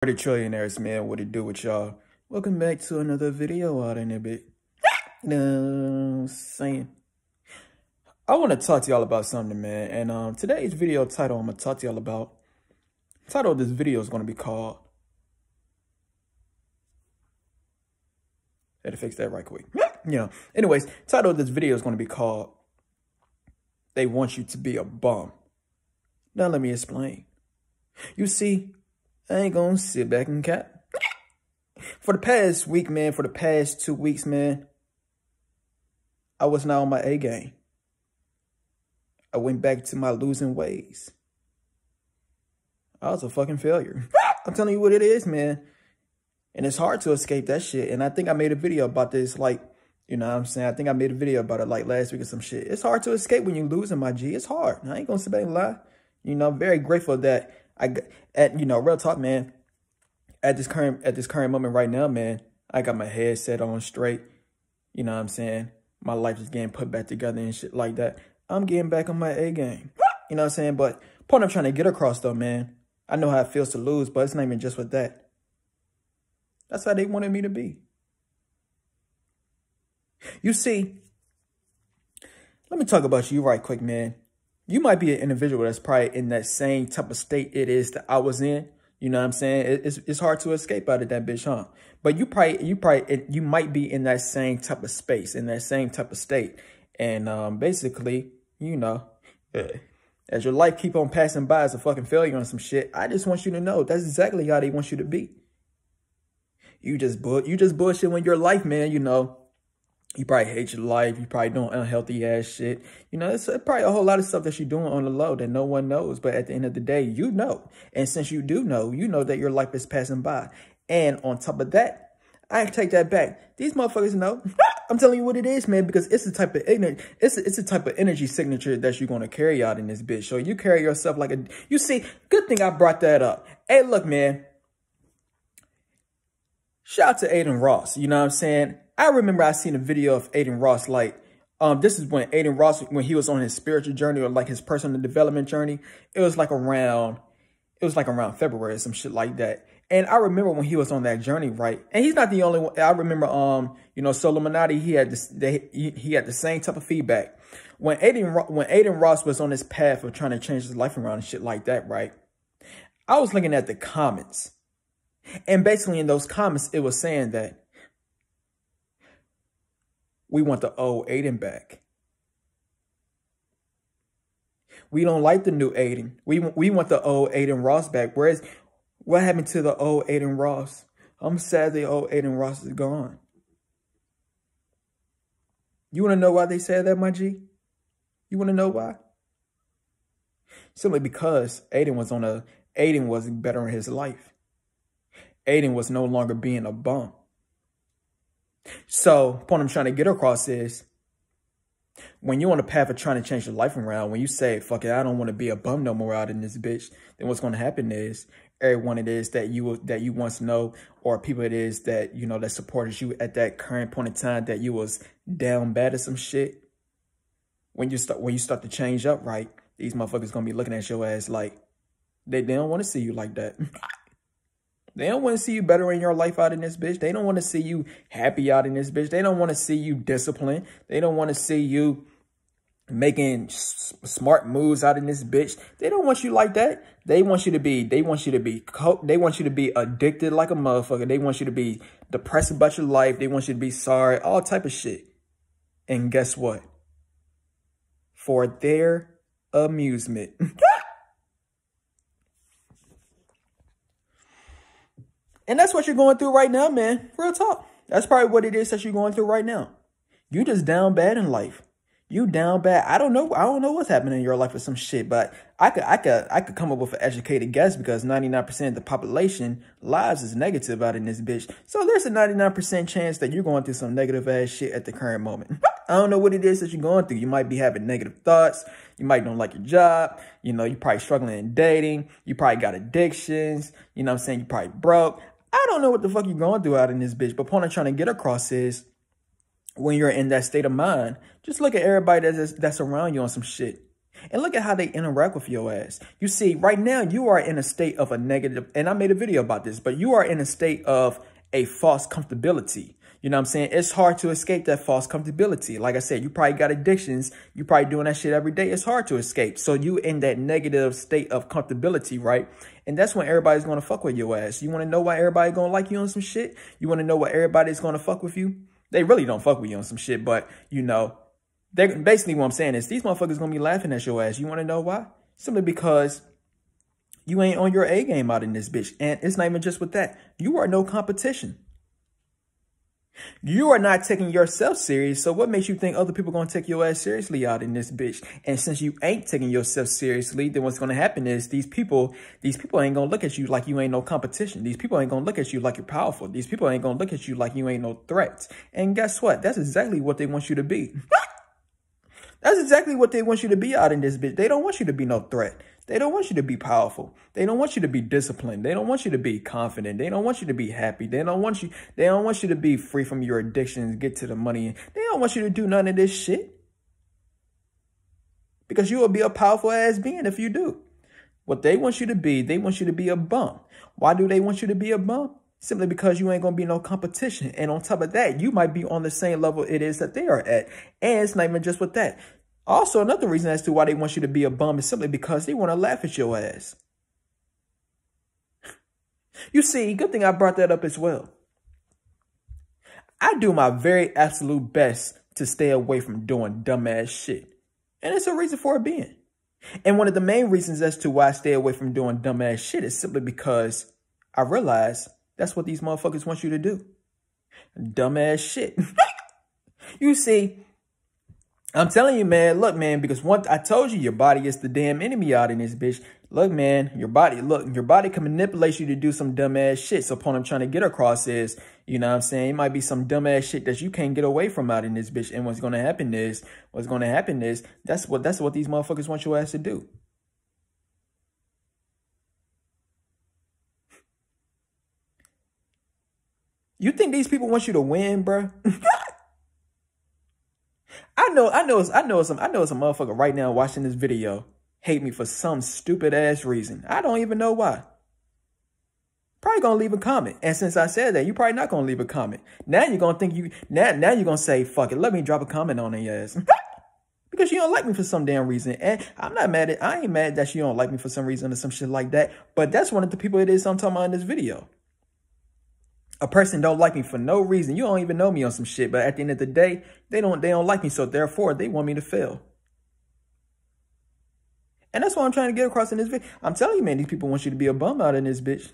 For the trillionaires, man, what it do with y'all? Welcome back to another video out in a bit. You know what I'm saying? I want to talk to y'all about something, man. And today's video title I'm going to talk to y'all about. The title of this video is going to be called... Had to fix that right quick. Anyways, title of this video is going to be called They Want You to Be a Bum. Now let me explain. You see, I ain't gonna sit back and cap. For the past week, man, for the past 2 weeks, man, I was not on my A game. I went back to my losing ways. I was a fucking failure. I'm telling you what it is, man. And it's hard to escape that shit. And I think I made a video about this, like, you know what I'm saying? I think I made a video about it like last week or some shit. It's hard to escape when you're losing, my G. It's hard. I ain't gonna sit back and lie. You know, I'm very grateful that real talk, man, at this current moment right now, man, I got my head set on straight. You know what I'm saying? My life is getting put back together and shit like that. I'm getting back on my A game. You know what I'm saying? But point I'm trying to get across though, man, I know how it feels to lose, but it's not even just with that. That's how they wanted me to be. You see, let me talk about you right quick, man. You might be an individual that's probably in that same type of state it is that I was in. You know what I'm saying? It's hard to escape out of that bitch, huh? But you might be in that same type of space, in that same type of state. And basically, you know, as your life keep on passing by as a fucking failure on some shit, I just want you to know that's exactly how they want you to be. You just bullshit when your life, man, you know. You probably hate your life. You probably doing unhealthy ass shit. You know, it's probably a whole lot of stuff that you're doing on the low that no one knows. But at the end of the day, you know. And since you do know, you know that your life is passing by. And on top of that, I take that back. These motherfuckers know. I'm telling you what it is, man, because it's the type of it's the type of energy signature that you're going to carry out in this bitch. So you carry yourself like a... You see, good thing I brought that up. Hey, look, man. Shout out to Adin Ross. You know what I'm saying? I remember I seen a video of Adin Ross, like, this is when Adin Ross, when he was on his spiritual journey or like his personal development journey, it was like around February or some shit like that. And I remember when he was on that journey, right? And he's not the only one. I remember, you know, Solomonati, he had the same type of feedback. When Adin Ross was on his path of trying to change his life around and shit like that, right? I was looking at the comments. And basically in those comments, it was saying that we want the old Adin back. We don't like the new Adin. We want the old Adin Ross back. Whereas, what happened to the old Adin Ross? I'm sad the old Adin Ross is gone. You want to know why they said that, my G? You want to know why? Simply because Adin wasn't bettering his life. Adin was no longer being a bum. So, the point I'm trying to get across is, when you're on the path of trying to change your life around, when you say, fuck it, I don't want to be a bum no more out in this bitch, then what's going to happen is, everyone it is that you once know, or people it is that, you know, that supported you at that current point in time that you was down bad at some shit, when you start to change up, right, these motherfuckers going to be looking at your ass like, they don't want to see you like that. They don't want to see you bettering your life out in this bitch. They don't want to see you happy out in this bitch. They don't want to see you disciplined. They don't want to see you making smart moves out in this bitch. They don't want you like that. They want you to be addicted like a motherfucker. They want you to be depressed about your life. They want you to be sorry, all type of shit. And guess what? For their amusement. And that's what you're going through right now, man. Real talk. That's probably what it is that you're going through right now. You just down bad in life. You down bad. I don't know what's happening in your life with some shit, but I could come up with an educated guess because 99% of the population lives is negative out in this bitch. So there's a 99% chance that you're going through some negative ass shit at the current moment. I don't know what it is that you're going through. You might be having negative thoughts. You might don't like your job. You know, you're probably struggling in dating. You probably got addictions. You know what I'm saying? You probably broke. I don't know what the fuck you're going through out in this bitch, but point I'm trying to get across is when you're in that state of mind, just look at everybody that's around you on some shit. And look at how they interact with your ass. You see, right now, you are in a state of a negative, and I made a video about this, but you are in a state of a false comfortability. You know what I'm saying? It's hard to escape that false comfortability. Like I said, you probably got addictions. You probably doing that shit every day. It's hard to escape. So you in that negative state of comfortability, right? And that's when everybody's going to fuck with your ass. You want to know why everybody going to like you on some shit? You want to know why everybody's going to fuck with you? They really don't fuck with you on some shit, but you know, basically what I'm saying is these motherfuckers going to be laughing at your ass. You want to know why? Simply because you ain't on your A game out in this bitch. And it's not even just with that. You are no competition. You are not taking yourself serious. So what makes you think other people going to take your ass seriously out in this bitch? And since you ain't taking yourself seriously, then what's going to happen is these people ain't going to look at you like you ain't no competition. These people ain't going to look at you like you're powerful. These people ain't going to look at you like you ain't no threat. And guess what? That's exactly what they want you to be. That's exactly what they want you to be out in this bitch. They don't want you to be no threat. They don't want you to be powerful. They don't want you to be disciplined. They don't want you to be confident. They don't want you to be happy. They don't want you to be free from your addictions, get to the money. They don't want you to do none of this shit. Because you will be a powerful ass being if you do. What they want you to be, they want you to be a bum. Why do they want you to be a bum? Simply because you ain't going to be no competition. And on top of that, you might be on the same level it is that they are at. And it's not even just with that. Also, another reason as to why they want you to be a bum is simply because they want to laugh at your ass. You see, good thing I brought that up as well. I do my very absolute best to stay away from doing dumbass shit. And it's a reason for it being. And one of the main reasons as to why I stay away from doing dumbass shit is simply because I realize that's what these motherfuckers want you to do. Dumbass shit. You see, I'm telling you, man, look, man, because I told you your body is the damn enemy out in this bitch. Look, man, your body can manipulate you to do some dumbass shit. So point I'm trying to get across is, you know what I'm saying? It might be some dumbass shit that you can't get away from out in this bitch. And what's going to happen is that's what these motherfuckers want your ass to do. You think these people want you to win, bruh? I know some motherfucker right now watching this video hate me for some stupid ass reason. I don't even know why. Probably gonna leave a comment. And since I said that, you probably not gonna leave a comment. Now you're gonna think now you're gonna say, fuck it, let me drop a comment on their ass. Because you don't like me for some damn reason. And I ain't mad that you don't like me for some reason or some shit like that. But that's one of the people it is I'm talking about in this video. A person don't like me for no reason. You don't even know me on some shit. But at the end of the day, they don't like me. So therefore, they want me to fail. And that's what I'm trying to get across in this video. I'm telling you, man, these people want you to be a bum out in this bitch.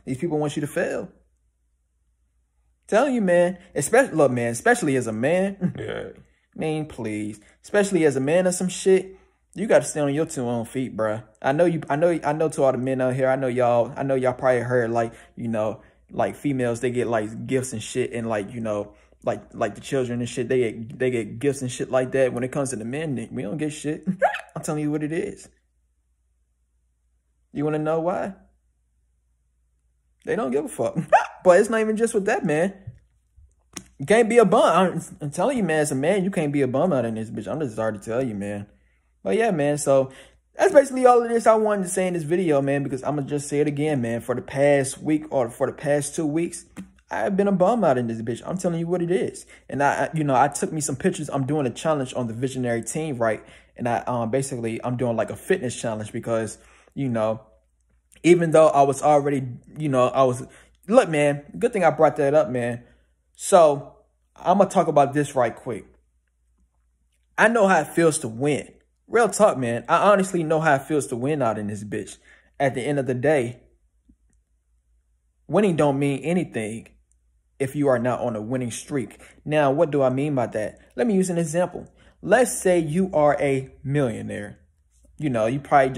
These people want you to fail. Telling you, man, especially as a man. Man, please. Especially as a man or some shit, you got to stand on your two own feet, bruh. I know to all the men out here, I know y'all probably heard, like, you know, like females, they get like gifts and shit, and like, you know, like the children and shit, they get gifts and shit like that. When it comes to the men, we don't get shit. I'm telling you what it is. You want to know why? They don't give a fuck. But it's not even just with that, man. You can't be a bum. I'm telling you, man, as a man, you can't be a bum out in this bitch. I'm just sorry to tell you, man. But yeah, man, so that's basically all of this I wanted to say in this video, man, because I'm going to just say it again, man. For the past week or for the past 2 weeks, I've been a bum out in this bitch. I'm telling you what it is. And I took me some pictures. I'm doing a challenge on the Visionary team, right? And I'm doing like a fitness challenge because, you know, even though I was already, you know, look, man, good thing I brought that up, man. So I'm going to talk about this right quick. I know how it feels to win. Real talk, man. I honestly know how it feels to win out in this bitch. At the end of the day, winning don't mean anything if you are not on a winning streak. Now, what do I mean by that? Let me use an example. Let's say you are a millionaire. You know, you probably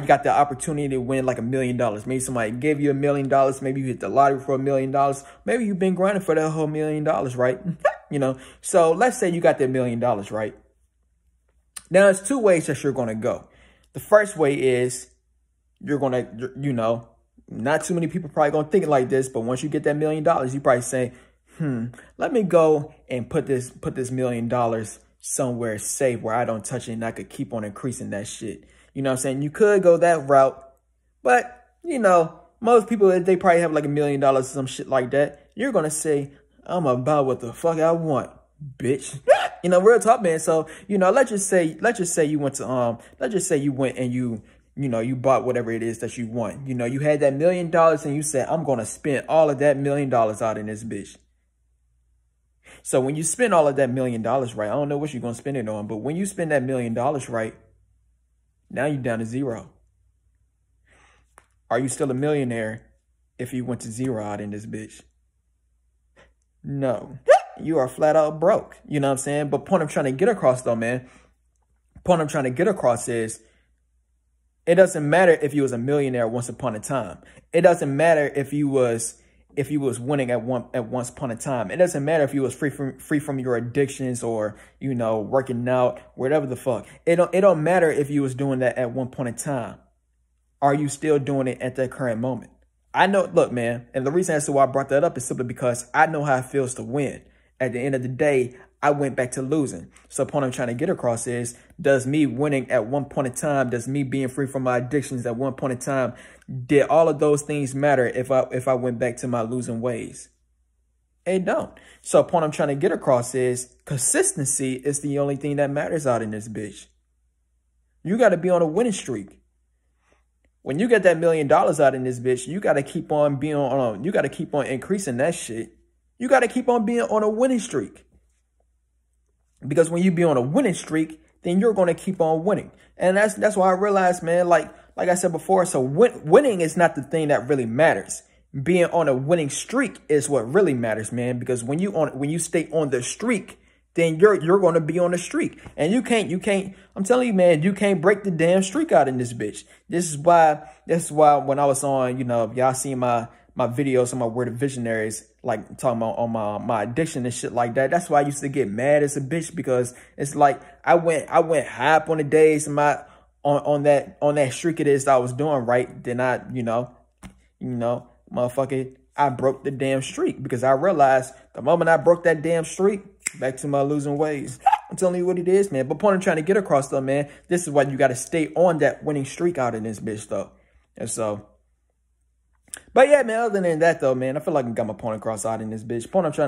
got the opportunity to win like $1 million. Maybe somebody gave you $1 million. Maybe you hit the lottery for $1 million. Maybe you've been grinding for that whole $1 million, right? You know, so let's say you got that $1 million, right? Now, there's two ways that you're going to go. The first way is you're going to, you know, not too many people probably going to think like this, but once you get that $1 million, you probably say, let me go and put this $1 million somewhere safe where I don't touch it and I could keep on increasing that shit. You know what I'm saying? You could go that route, but, you know, most people, they probably have like $1 million or some shit like that. You're going to say, I'm about what the fuck I want, bitch. You know, real talk, man. So, you know, let's just say you went to, let's just say you went and you bought whatever it is that you want. You know, you had that $1 million and you said, I'm going to spend all of that $1 million out in this bitch. So when you spend all of that $1 million, right, I don't know what you're going to spend it on, but when you spend that $1 million, right, now you're down to zero. Are you still a millionaire if you went to zero out in this bitch? No. You are flat out broke. You know what I'm saying? But point I'm trying to get across though, man. Point I'm trying to get across is it doesn't matter if you was a millionaire once upon a time. It doesn't matter if you was winning at once upon a time. It doesn't matter if you was free from your addictions or, you know, working out, whatever the fuck. It don't matter if you was doing that at one point in time. Are you still doing it at that current moment? I know, look, man, and the reason as to why I brought that up is simply because I know how it feels to win. At the end of the day, I went back to losing. So the point I'm trying to get across is, does me winning at one point in time, does me being free from my addictions at one point in time, did all of those things matter if I went back to my losing ways? It don't. So the point I'm trying to get across is consistency is the only thing that matters out in this bitch. You got to be on a winning streak. When you get that $1 million out in this bitch, you got to keep on being on, you got to keep on increasing that shit. You got to keep on being on a winning streak. Because when you be on a winning streak, then you're going to keep on winning. And that's why I realized, man, like I said before, so winning is not the thing that really matters. Being on a winning streak is what really matters, man. Because when you stay on the streak, then you're going to be on the streak. And you can't, I'm telling you, man, you can't break the damn streak out in this bitch. This is why when I was on, you know, y'all seen my videos on my Word of Visionaries, like talking about on my addiction and shit like that. That's why I used to get mad as a bitch, because it's like I went high up on the days on that streak it is I was doing, right? Then I, you know, motherfucker, I broke the damn streak, because I realized the moment I broke that damn streak, back to my losing ways. I'm telling you what it is, man. But point I'm trying to get across though, man, this is why you got to stay on that winning streak out in this bitch though. And so, but yeah, man, other than that though, man, I feel like I got my point across out in this bitch.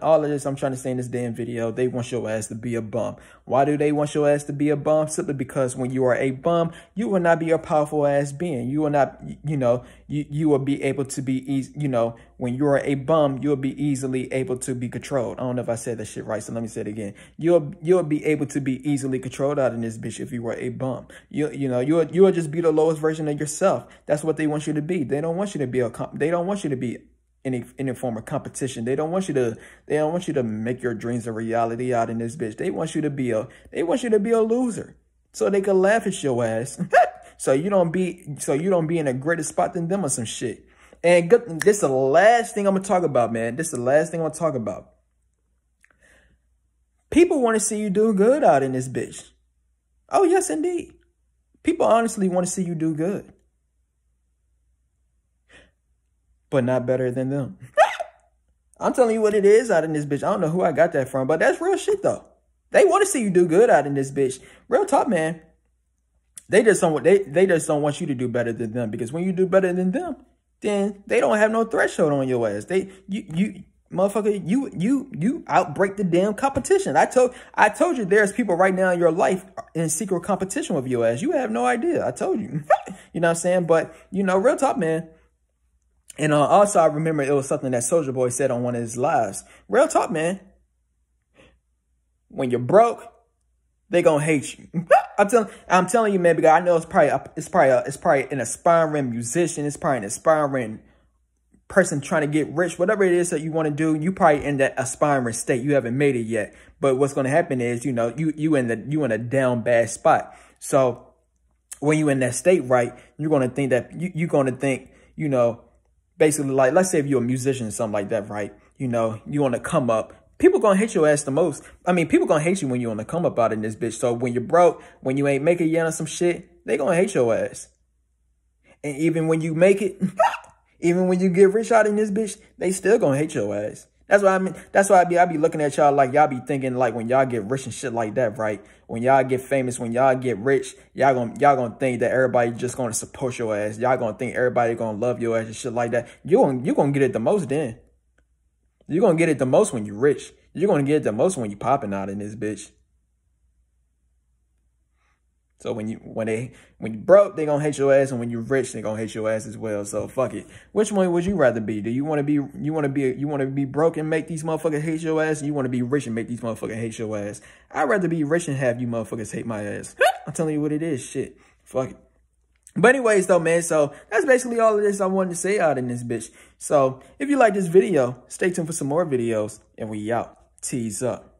All of this I'm trying to say in this damn video, they want your ass to be a bum. Why do they want your ass to be a bum? Simply because when you are a bum, you will not be a powerful ass being. You will not, you know, you will be able to be, you know, when you are a bum, you'll be easily able to be controlled. I don't know if I said that shit right, so let me say it again. You'll be able to be easily controlled out in this bitch if you were a bum. You'll just be the lowest version of yourself. That's what they want you to be. They don't want you to be they don't want you to be any form of competition. They don't want you to make your dreams a reality out in this bitch. They want you to be a loser, so they can laugh at your ass. so you don't be in a greater spot than them or some shit. And this is the last thing I'm gonna talk about, man. This is the last thing I'm gonna talk about. People want to see you do good out in this bitch. Oh yes, indeed. People honestly want to see you do good, but not better than them. I'm telling you what it is out in this bitch. I don't know who I got that from, but that's real shit though. They want to see you do good out in this bitch. Real talk, man. They just don't want you to do better than them, because when you do better than them, then they don't have no threshold on your ass. Motherfucker, you outbreak the damn competition. I told you there's people right now in your life in secret competition with your ass. You have no idea. I told you. You know what I'm saying? But, you know, real talk, man. And also, I remember it was something that Soulja Boy said on one of his lives. Real talk, man. When you're broke, they gonna hate you. I'm telling you, man, because I know it's probably an aspiring musician. It's probably an aspiring person trying to get rich. Whatever it is that you want to do, you probably in that aspiring state. You haven't made it yet. But what's going to happen is, you know, you in a down bad spot. So when you in that state, right, you're going to think that you're going to think, you know, basically, like, let's say if you're a musician or something like that, right? You know, you want to come up. People gonna hate your ass the most. I mean, people gonna hate you when you on the come up out in this bitch. So when you're broke, when you ain't making yet on some shit, they gonna hate your ass. And even when you make it, even when you get rich out in this bitch, they still gonna hate your ass. That's what I mean. That's why I be looking at y'all like y'all be thinking like when y'all get rich and shit like that, right? When y'all get famous, when y'all get rich, y'all gonna think that everybody just gonna support your ass. Y'all gonna think everybody gonna love your ass and shit like that. You gonna get it the most then. You're gonna get it the most when you're rich. You're gonna get it the most when you popping out in this bitch. So when you broke, they gonna hate your ass, and when you're rich, they gonna hate your ass as well. So fuck it. Which one would you rather be? Do you want to be broke and make these motherfuckers hate your ass, and you want to be rich and make these motherfuckers hate your ass? I'd rather be rich and have you motherfuckers hate my ass. I'm telling you what it is. Shit. Fuck it. But anyways though, man, so that's basically all of this I wanted to say out in this bitch. So if you like this video, stay tuned for some more videos, and we out. Tease up.